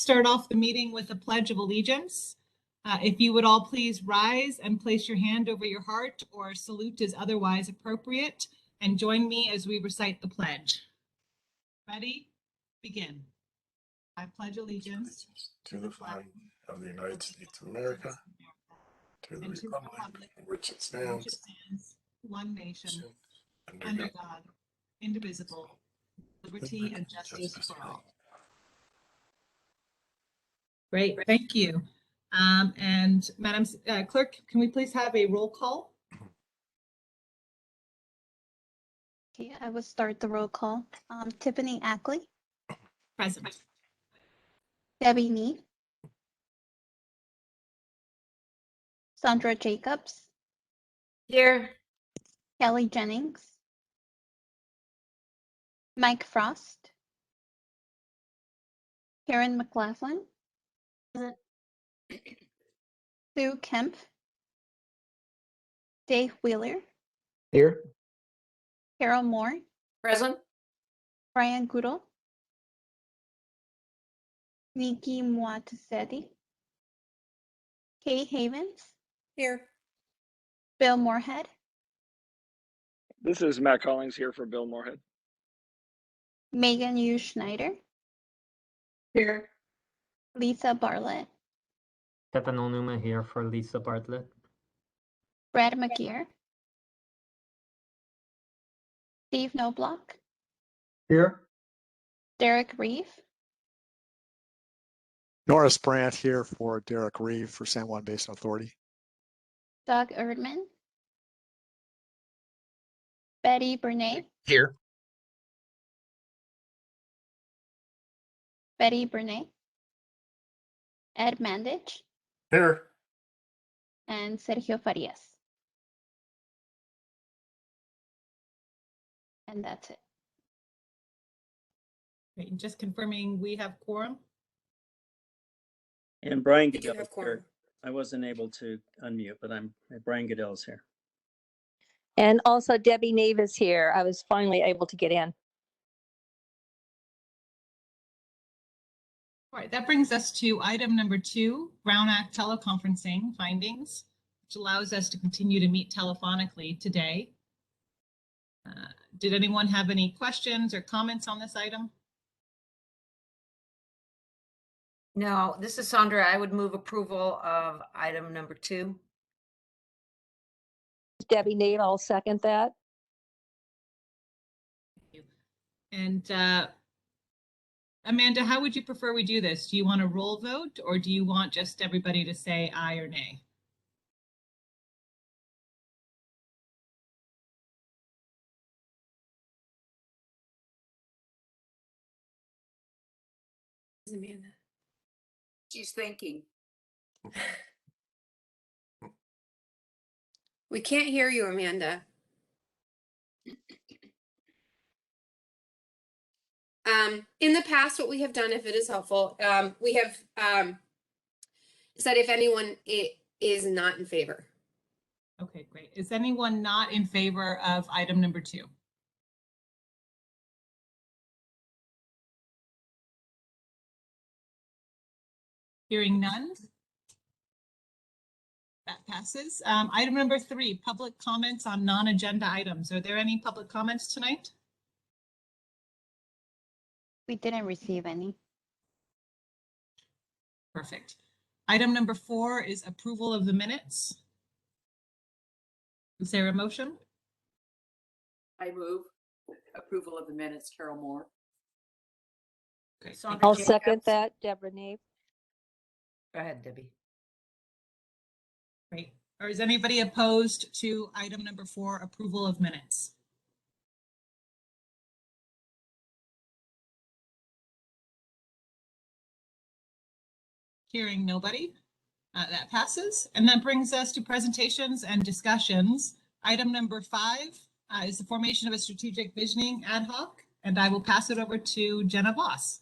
start off the meeting with a Pledge of Allegiance. If you would all please rise and place your hand over your heart, or salute as otherwise appropriate, and join me as we recite the pledge. Ready? Begin. I pledge allegiance to the flag of the United States of America, to the republic in which it stands, one nation, under God, indivisible, liberty and justice for all. Great, thank you. And Madam Clerk, can we please have a roll call? Okay, I will start the roll call. Tiffany Ackley. Present. Debbie Neef. Sandra Jacobs. Here. Kelly Jennings. Mike Frost. Karen McLaughlin. Present. Sue Kemp. Dave Wheeler. Here. Carol Moore. Present. Brian Goodall. Nikki Muatasedi. Kay Havens. Here. Bill Moorhead. This is Matt Collins here for Bill Moorhead. Megan Yu Schneider. Here. Lisa Bartlett. Stefan Onuma here for Lisa Bartlett. Brad McGeer. Steve Knobloch. Here. Derek Reeve. Norris Brandt here for Derek Reeve for San Juan Basin Authority. Doug Erdman. Betty Burnett. Here. Betty Burnett. Ed Mandich. here. And Sergio Farias. And that's it. Great, just confirming we have quorum. And Brian We do Goodell have is quorum. here. I wasn't able to unmute, but Brian Goodell is here. And also Debbie Neve is here. I was finally able to get in. All right, that brings us to item number 2, Brown Act teleconferencing findings, which allows us to continue to meet telephonically today. Did anyone have any questions or comments on this item? No, this is Sandra. I would move approval of item number 2. Debbie Neve, I'll second that. And Amanda, how would you prefer we do this? Do you want a roll vote, or do you want just everybody to say aye or nay? Amanda. She's thinking. We can't hear you, Amanda. In the past, what we have done, if it is helpful, we have said if anyone is not in favor. Okay, great. Is anyone not in favor of item number 2? Hearing none. That passes. Item number 3, public comments on non-agenda items. Are there any public comments tonight? We didn't receive any. Perfect. Item number 4 is approval of the minutes. Is there a motion? I move approval of the minutes, Carol Moore. Okay. I'll second that, Deborah Neve. Go ahead, Debbie. Great. Or is anybody opposed to item number 4, approval of minutes? Hearing nobody, that passes. And that brings us to presentations and discussions. Item number 5 is the formation of a strategic visioning ad hoc, and I will pass it over to Jenna Voss.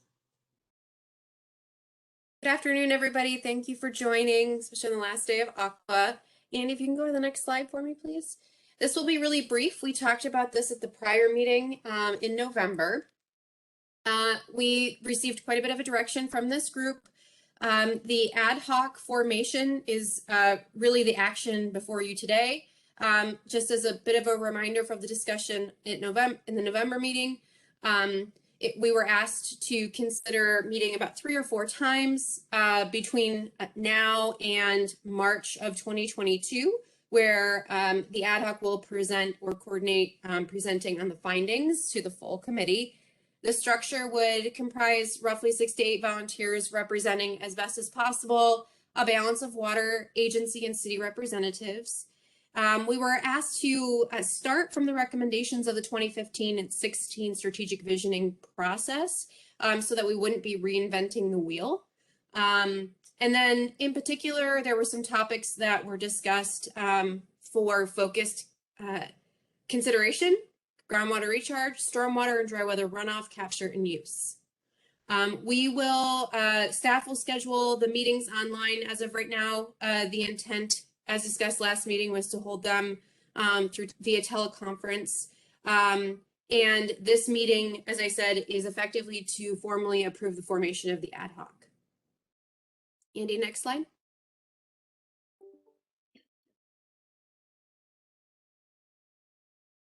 Good afternoon, everybody. Thank you for joining, especially on the last day of AQUA. And if you can go to the next slide for me, please. This will be really brief. We talked about this at the prior meeting in November. We received quite a bit of a direction from this group. The ad hoc formation is really the action before you today. Just as a bit of a reminder from the discussion in the November meeting, we were asked to consider meeting about 3 or 4 times between now and March of 2022, where the ad hoc will present or coordinate presenting on the findings to the full committee. The structure would comprise roughly 6 to 8 volunteers representing as best as possible a balance of water agency and city representatives. We were asked to start from the recommendations of the 2015 and 16 strategic visioning process so that we wouldn't be reinventing the wheel. And then in particular, there were some topics that were discussed for focused consideration: groundwater recharge, stormwater and dry weather runoff capture and use. Staff will schedule the meetings online as of right now. The intent, as discussed last meeting, was to hold them via teleconference. And this meeting, as I said, is effectively to formally approve the formation of the ad hoc. Andy, next slide.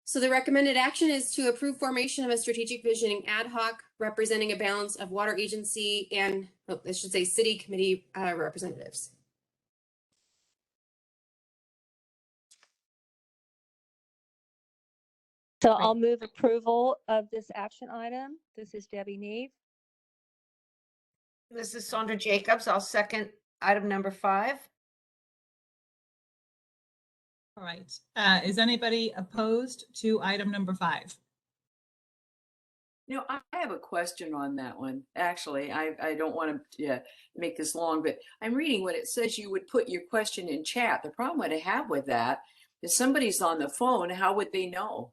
So the recommended action is to approve formation of a strategic visioning ad hoc representing a balance of water agency and, I should say, city committee representatives. So I'll move approval of this action item. This is Debbie Neve. This is Sandra Jacobs. I'll second item number 5. All right. Is anybody opposed to item number 5? You know, I have a question on that one. Actually, I don't want to make this long, but I'm reading when it says you would put your question in chat. The problem that I have with that is somebody's on the phone. How would they know?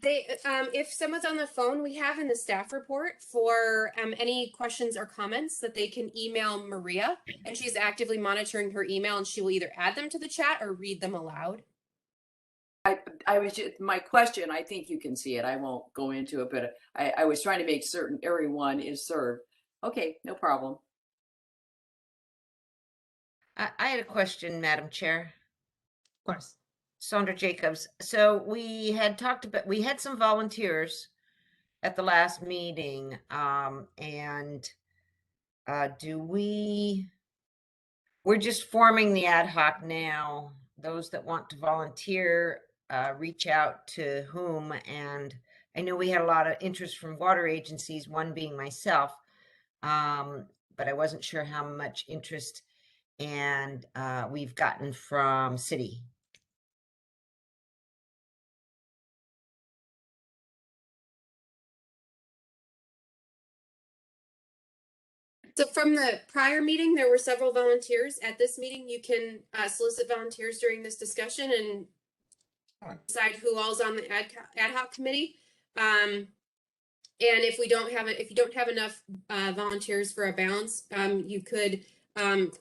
If someone's on the phone, we have in the staff report for any questions or comments that they can email Maria, and she's actively monitoring her email, and she will either add them to the chat or read them aloud. I was just, my question, I think you can see it. I won't go into it, but I was trying to make certain everyone is served. Okay, no problem. I had a question, Madam Chair. Of course. Sandra Jacobs. So we had some volunteers at the last meeting, and we're just forming the ad hoc now. Those that want to volunteer, reach out to whom, and I know we had a lot of interest from water agencies, one being myself, but I wasn't sure how much interest and we've gotten from city. So from the prior meeting, there were several volunteers. At this meeting, you can solicit volunteers during this discussion and decide who all's on the ad hoc committee. And if you don't have enough volunteers for a balance, you could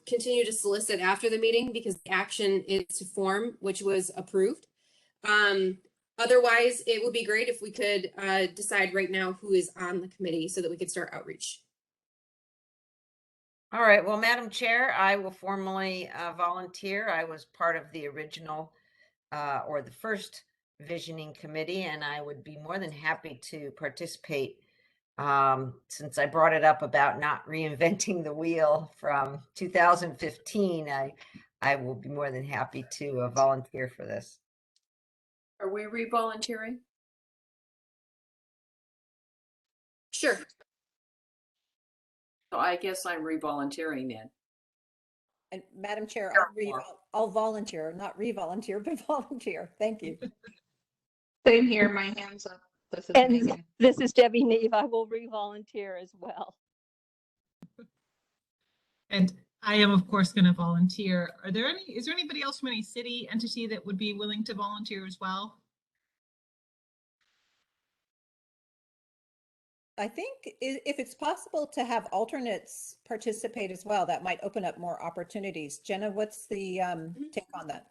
continue to solicit after the meeting because the action is to form, which was approved. Otherwise, it would be great if we could decide right now who is on the committee so that we could start outreach. All right. Well, Madam Chair, I will formally volunteer. I was part of the original or the first visioning committee, and I would be more than happy to participate since I brought it up about not reinventing the wheel from 2015. I will be more than happy to volunteer for this. Are we re-volunteering? Sure. So I guess I'm re-volunteering then. And Madam Chair, Sure. I'll volunteer, not re-volunteer, but volunteer. Thank you. Same here, my hand's up. This is And Megan. this is Debbie Neve. I will re-volunteer as well. And I am, of course, going to volunteer. Is there anybody else from any city entity that would be willing to volunteer as well? I think if it's possible to have alternates participate as well, that might open up more opportunities. Jenna, what's the take on that?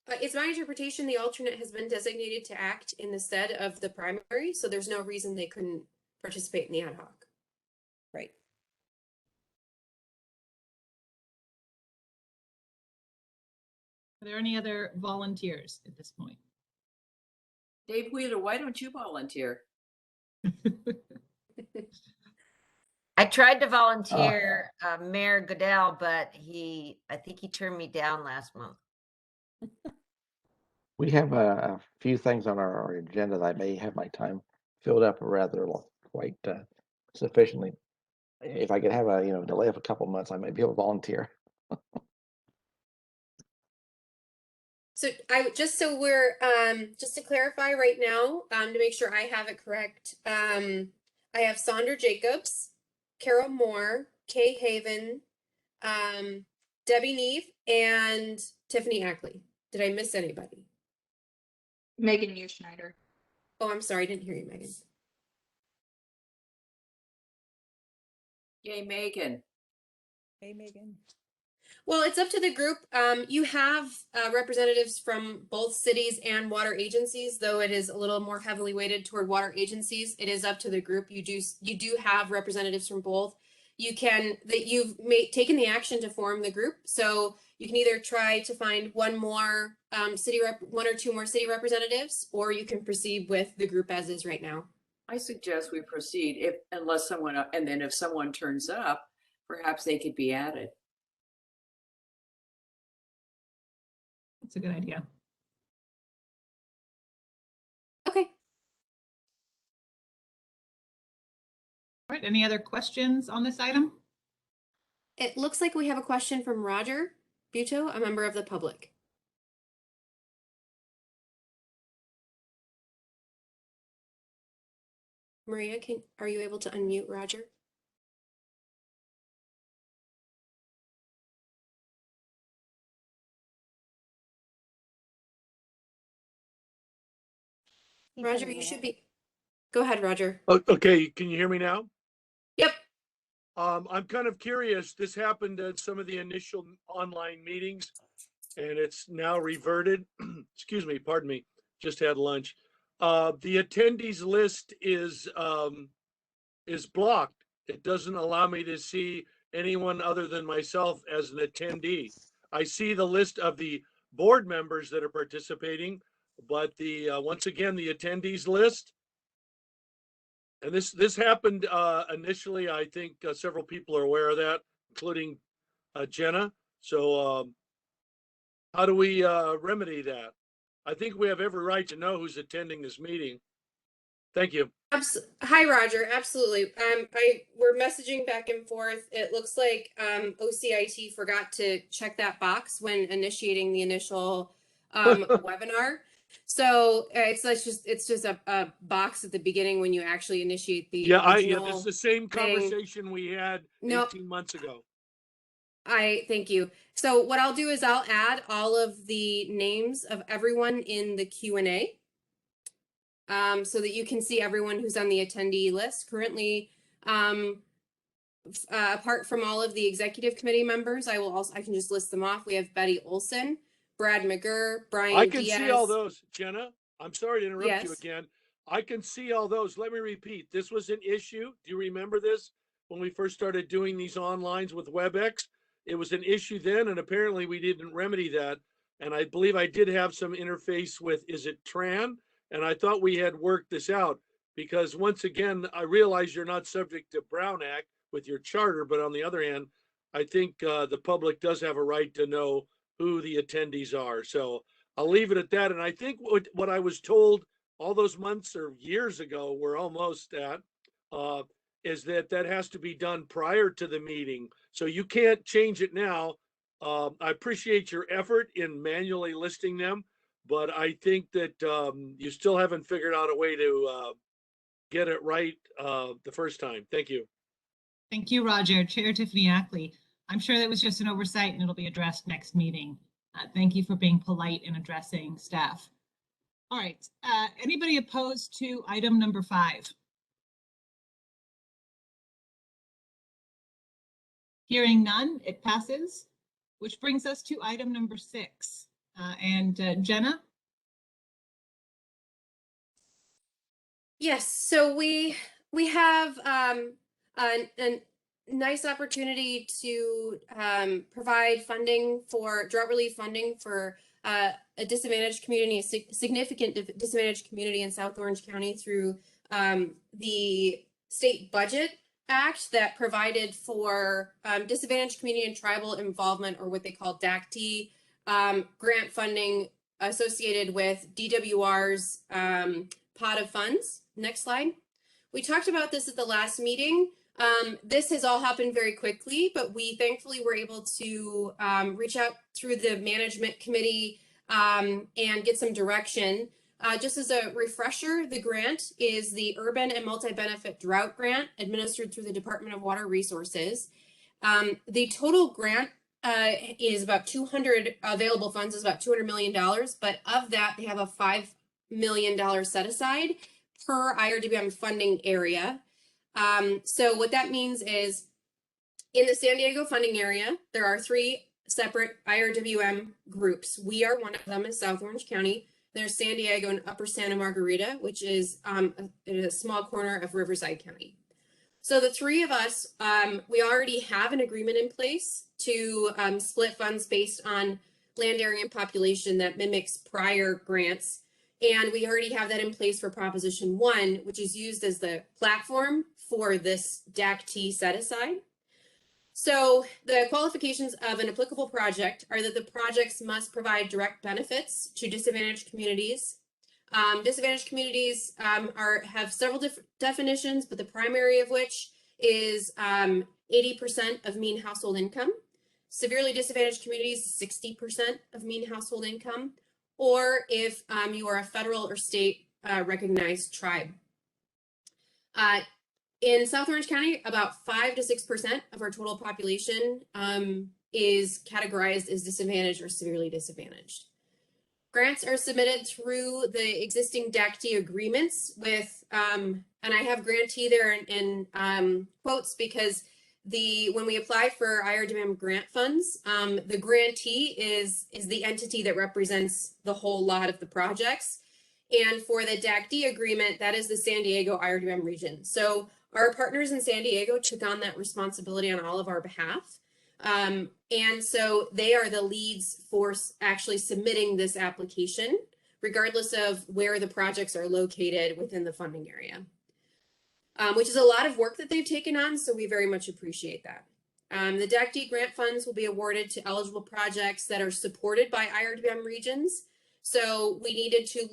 It's my interpretation the alternate has been designated to act in the stead of the primary, so there's no reason they couldn't participate in the ad hoc. Right. Are there any other volunteers at this point? Dave Wheeler, why don't you volunteer? I tried to volunteer Mayor Goodell, but I think he turned me down last month. We have a few things on our agenda that I may have my time filled up rather quite sufficiently. If I could have a delay of a couple months, I might be able to volunteer. So just to clarify right now, to make sure I have it correct, I have Sandra Jacobs, Carol Moore, Kay Haven, Debbie Neve, and Tiffany Ackley. Did I miss anybody? Megan Schneider. Oh, I'm sorry, I didn't hear you, Megan. Yay, Megan. Hey, Megan. Well, it's up to the group. You have representatives from both cities and water agencies, though it is a little more heavily weighted toward water agencies. It is up to the group. You do have representatives from both. You've taken the action to form the group, so you can either try to find one or two more city representatives, or you can proceed with the group as is right now. I suggest we proceed unless someone, and then if someone turns up, perhaps they could be added. That's a good idea. Okay. All right, any other questions on this item? It looks like we have a question from Roger Buto, a member of the public. Maria, are you able to unmute Roger? Roger, you should be. Go ahead, Roger. Okay, can you hear me now? Yep. I'm kind of curious. This happened at some of the initial online meetings, and it's now reverted. Excuse me, pardon me. Just had lunch. The attendees list is blocked. It doesn't allow me to see anyone other than myself as an attendee. I see the list of the board members that are participating, but once again, the attendees list. And this happened initially. I think several people are aware of that, including Jenna. So how do we remedy that? I think we have every right to know who's attending this meeting. Thank you. Hi, Roger. Absolutely. We're messaging back and forth. It looks like OCIT forgot to check that box when initiating the initial webinar. So it's just a box at the beginning when you actually initiate the original this is the same thing. conversation we had 18 months ago. Thank you. So what I'll do is I'll add all of the names of everyone in the Q&A. So that you can see everyone who's on the attendee list currently. Apart from all of the executive committee members, I can just list them off. We have Betty Olson, Brad McGurr, Brian I can Diaz. see all those, Jenna. I'm sorry to interrupt you Yes. again. I can see all those. Let me repeat. This was an issue. Do you remember this when we first started doing these onlines with WebEx? It was an issue then, and apparently we didn't remedy that. And I believe I did have some interface with, is it Tran? And I thought we had worked this out because once again, I realize you're not subject to Brown Act with your charter, but on the other hand, I think the public does have a right to know who the attendees are. So I'll leave it at that. And I think what I was told all those months or years ago, we're almost at, is that has to be done prior to the meeting. So you can't change it now. I appreciate your effort in manually listing them, but I think that you still haven't figured out a way to get it right the first time. Thank you. Thank you, Roger. Chair Tiffany Ackley. I'm sure that was just an oversight and it'll be addressed next meeting. Thank you for being polite in addressing staff. All right, anybody opposed to item number 5? Hearing none, it passes, which brings us to item number 6. And Jenna? Yes, so we have a nice opportunity to provide funding for drought relief funding for a disadvantaged community, a significant disadvantaged community in South Orange County through the State Budget Act that provided for disadvantaged community and tribal involvement, or what they call DACT, grant funding associated with DWR's pot of funds. Next slide. We talked about this at the last meeting. This has all happened very quickly, but we thankfully were able to reach out through the management committee and get some direction. Just as a refresher, the grant is the Urban and Multi-Benefit Drought Grant administered through the Department of Water Resources. The total grant is about 200, available funds is about $200 million, but of that, they have a $5 million set aside per IRWM funding area. So what that means is in the San Diego funding area, there are 3 separate IRWM groups. We are one of them in South Orange County. There's San Diego and Upper Santa Margarita, which is in a small corner of Riverside County. So the 3 of us, we already have an agreement in place to split funds based on land area and population that mimics prior grants. And we already have that in place for Proposition 1, which is used as the platform for this DACT set aside. So the qualifications of an applicable project are that the projects must provide direct benefits to disadvantaged communities. Disadvantaged communities have several different definitions, but the primary of which is 80% of mean household income. Severely disadvantaged communities, 60% of mean household income, or if you are a federal or state recognized tribe. In South Orange County, about 5 to 6% of our total population is categorized as disadvantaged or severely disadvantaged. Grants are submitted through the existing DACT agreements with, and I have grantee there in quotes because when we apply for IRWM grant funds, the grantee is the entity that represents the whole lot of the projects. And for the DACT agreement, that is the San Diego IRWM region. So our partners in San Diego took on that responsibility on all of our behalf. And so they are the leads for actually submitting this application, regardless of where the projects are located within the funding area, which is a lot of work that they've taken on. So we very much appreciate that. The DACT grant funds will be awarded to eligible projects that are supported by IRWM regions. So we needed to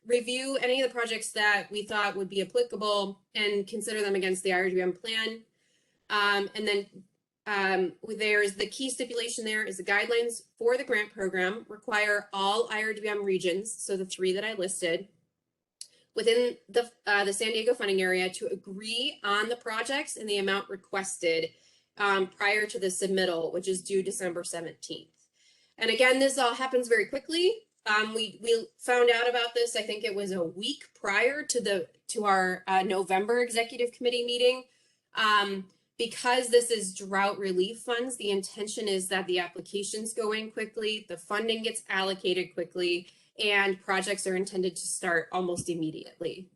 review any of the projects that we thought would be applicable and consider them against the IRWM plan. And then there's the key stipulation there is the guidelines for the grant program require all IRWM regions, so the 3 that I listed, within the San Diego funding area to agree on the projects and the amount requested prior to the submittal, which is due December 17th. And again, this all happens very quickly. We found out about this, I think it was a week prior to our November executive committee meeting. Because this is drought relief funds, the intention is that the applications go in quickly, the funding gets allocated quickly, and projects are intended to start almost immediately.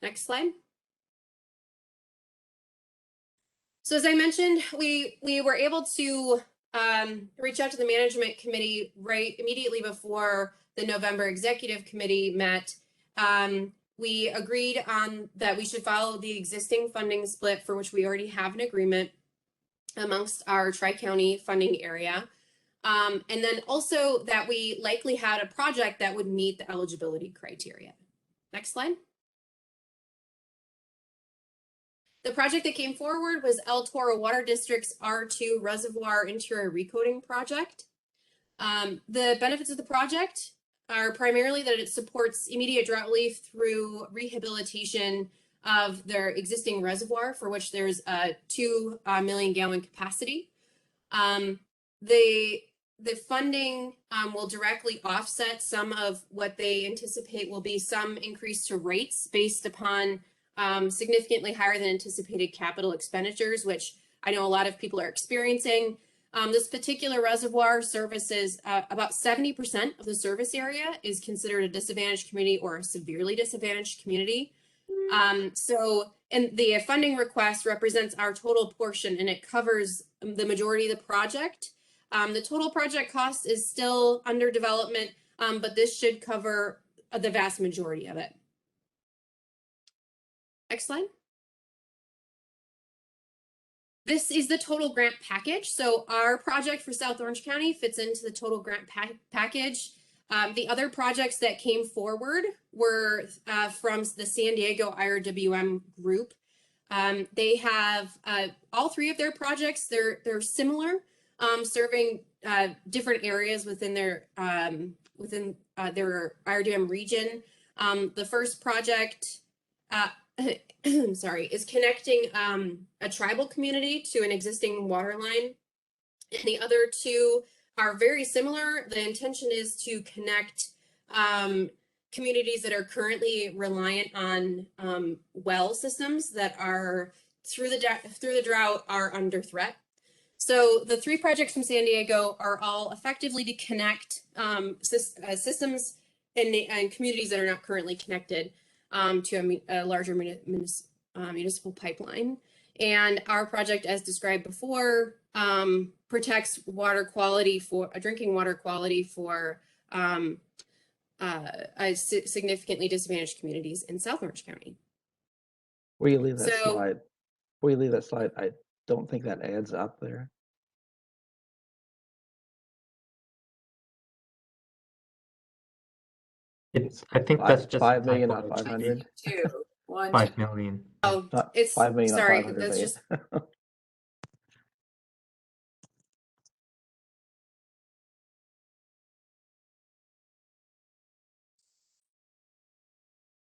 Next slide. So as I mentioned, we were able to reach out to the management committee right immediately before the November executive committee met. We agreed on that we should follow the existing funding split for which we already have an agreement amongst our tri-county funding area. And then also that we likely had a project that would meet the eligibility criteria. Next slide. The project that came forward was El Toro Water District's R2 Reservoir Interior Recoating project. The benefits of the project are primarily that it supports immediate drought relief through rehabilitation of their existing reservoir, for which there's a 2 million gallon capacity. The funding will directly offset some of what they anticipate will be some increase to rates based upon significantly higher than anticipated capital expenditures, which I know a lot of people are experiencing. This particular reservoir services about 70% of the service area is considered a disadvantaged community or a severely disadvantaged community. And the funding request represents our total portion, and it covers the majority of the project. The total project cost is still under development, but this should cover the vast majority of it. Next slide. This is the total grant package. So our project for South Orange County fits into the total grant package. The other projects that came forward were from the San Diego IRWM group. They have all three of their projects. They're similar, serving different areas within their IRWM region. The first project, sorry, is connecting a tribal community to an existing water line. And the other two are very similar. The intention is to connect communities that are currently reliant on well systems that are through the drought are under threat. So the three projects from San Diego are all effectively to connect systems and communities that are not currently connected to a larger municipal pipeline. And our project, as described before, protects water quality for drinking water quality for significantly disadvantaged communities in South Orange County. Will you leave that slide? Will you leave that slide? I don't think that adds up there. I think that's just 5 million, typo. not 500. 5 million. Oh, Not it's 5 million, not sorry. 500 That's million. just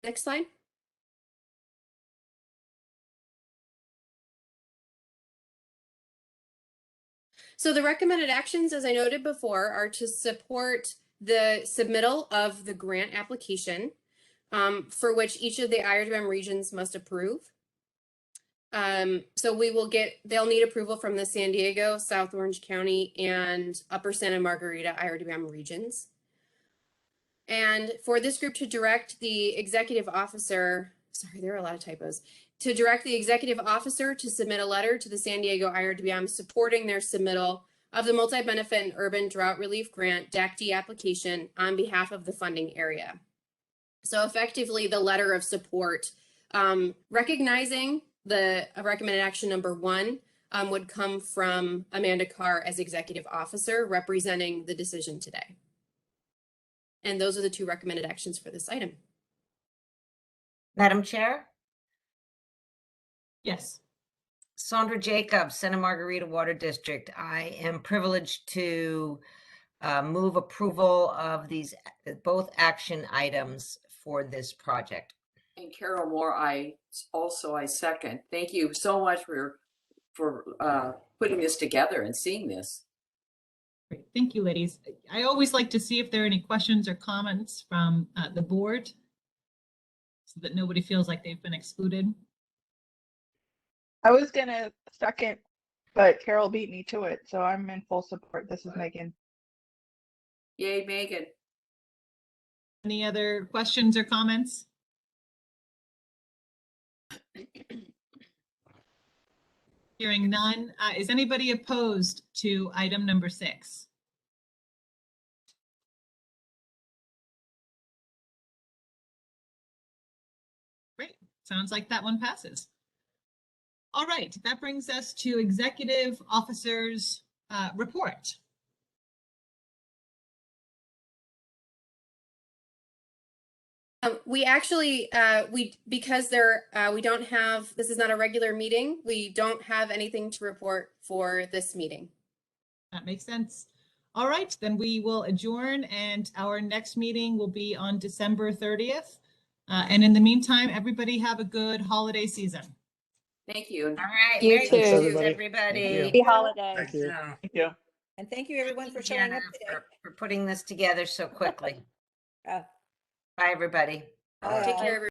next slide. So the recommended actions, as I noted before, are to support the submittal of the grant application, for which each of the IRWM regions must approve. So they'll need approval from the San Diego, South Orange County, and Upper Santa Margarita IRWM regions. And for this group to direct the executive officer, sorry, there are a lot of typos, to direct the executive officer to submit a letter to the San Diego IRWM supporting their submittal of the Multi-Benefit and Urban Drought Relief Grant DACD application on behalf of the funding area. So effectively, the letter of support, recognizing the recommended action number 1 would come from Amanda Carr as executive officer representing the decision today. And those are the 2 recommended actions for this item. Madam Chair? Yes. Sandra Jacobs, Santa Margarita Water District. I am privileged to move approval of these both action items for this project. And Carol Moore, I second. Thank you so much for putting this together and seeing this. Great. Thank you, ladies. I always like to see if there are any questions or comments from the board so that nobody feels like they've been excluded. I was gonna second, but Carol beat me to it, so I'm in full support. This is Megan. Yay, Megan. Any other questions or comments? Hearing none. Is anybody opposed to item number 6? Great. Sounds like that one passes. All right. That brings us to executive officers' report. We actually, because we don't have, this is not a regular meeting, we don't have anything to report for this meeting. That makes sense. All right, then we will adjourn, and our next meeting will be on December 30th. And in the meantime, everybody have a good holiday season. Thank you. All right. You Merry too. Christmas, everybody. Thank you. Happy holidays. Thank you. Thank you. And thank you everyone for showing Jenna, up today. for putting this together so quickly. Yeah. Bye, everybody. Bye, Take all. care, everyone.